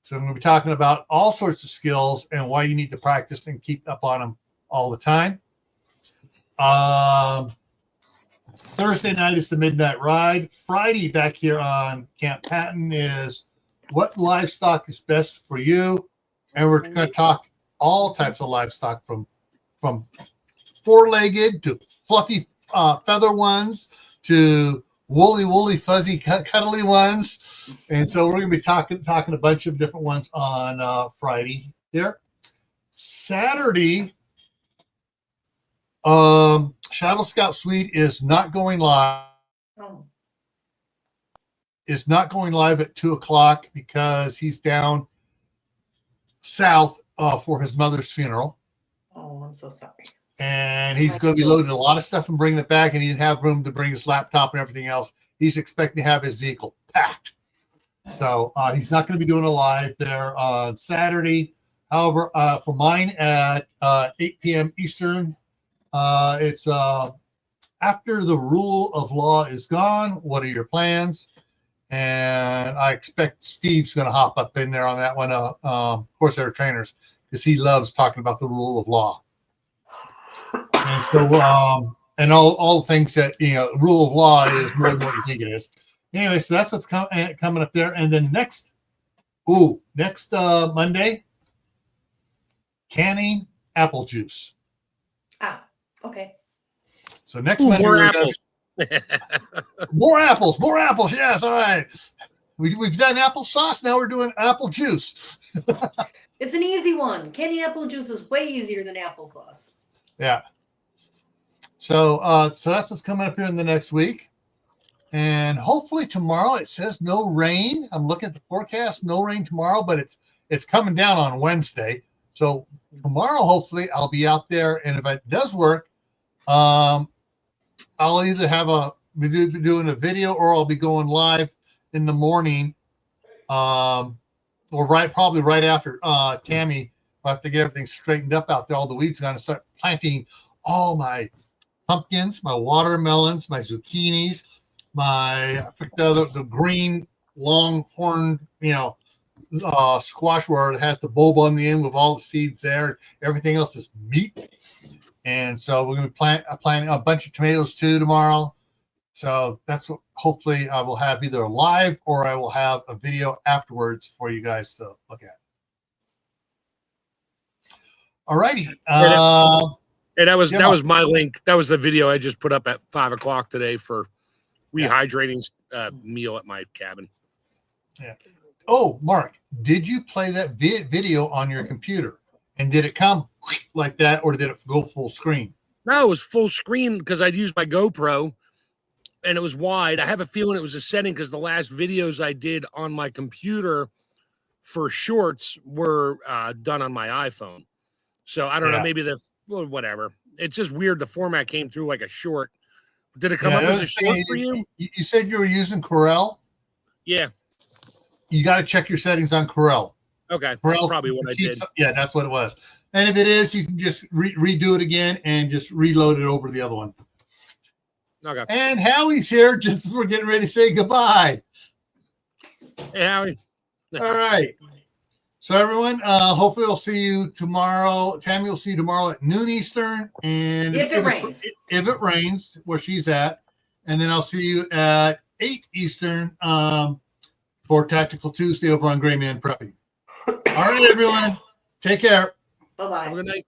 So I'm going to be talking about all sorts of skills and why you need to practice and keep up on them all the time. Thursday night is the Midnight Ride. Friday back here on Camppatton is what livestock is best for you. And we're going to talk all types of livestock from four-legged to fluffy feather ones to woolly, fuzzy, cuddly ones. And so we're going to be talking a bunch of different ones on Friday here. Saturday, Shadow Scout Suite is not going live. Oh. Is not going live at 2:00 because he's down south for his mother's funeral. Oh, I'm so sorry. And he's going to be loading a lot of stuff and bringing it back, and he didn't have room to bring his laptop and everything else. He's expecting to have his vehicle packed. So he's not going to be doing a live there on Saturday. However, for mine at 8 p.m. Eastern, it's after the rule of law is gone. What are your plans? And I expect Steve's going to hop up in there on that one. Of course, they're trainers because he loves talking about the rule of law. And so, and all the things that, rule of law is more than what you think it is. Anyway, so that's what's coming up there. And then next Monday, canning apple juice. Ah, okay. So next Monday, more apples. More apples. Yes, all right. We've done applesauce. Now we're doing apple juice. It's an easy one. Canning apple juice is way easier than applesauce. Yeah. So so that's what's coming up here in the next week. And hopefully tomorrow it says no rain. I'm looking at the forecast, no rain tomorrow, but it's coming down on Wednesday. So tomorrow, hopefully, I'll be out there. And if it does work, I'll either be doing a video or I'll be going live in the morning, or probably right after Tammy. I'll have to get everything straightened up out there. All the weeds are going to start planting all my pumpkins, my watermelons, my zucchinis, the green longhorn, squash where it has the bulb on the end with all the seeds there. Everything else is meat. And so we're going to be planting a bunch of tomatoes too tomorrow. So that's what hopefully I will have either live or I will have a video afterwards for you guys to look at. All righty. And that was my link. That was the video I just put up at 5:00 today for rehydrating meal at my cabin. Yeah. Oh, Mark, did you play that video on your computer? And did it come like that, or did it go full screen? No, it was full screen because I'd used my GoPro, and it was wide. I have a feeling it was a setting because the last videos I did on my computer for shorts were done on my iPhone. So I don't know, maybe whatever. It's just weird. The format came through like a short. Did it come up as a short for you? You said you were using Corel? Yeah. You got to check your settings on Corel. Okay. Corel, that's probably what I did. Yeah, that's what it was. And if it is, you can just redo it again and just reload it over the other one. Okay. And Howie's here just as we're getting ready to say goodbye. Hey, Howie. All right. So everyone, hopefully we'll see you tomorrow. Tammy will see you tomorrow at noon Eastern. And if it rains, where she's at. And then I'll see you at 8 Eastern for Tactical Tuesday over on Gray Man Prepping. All right, everyone. Take care. Bye-bye. Have a good night.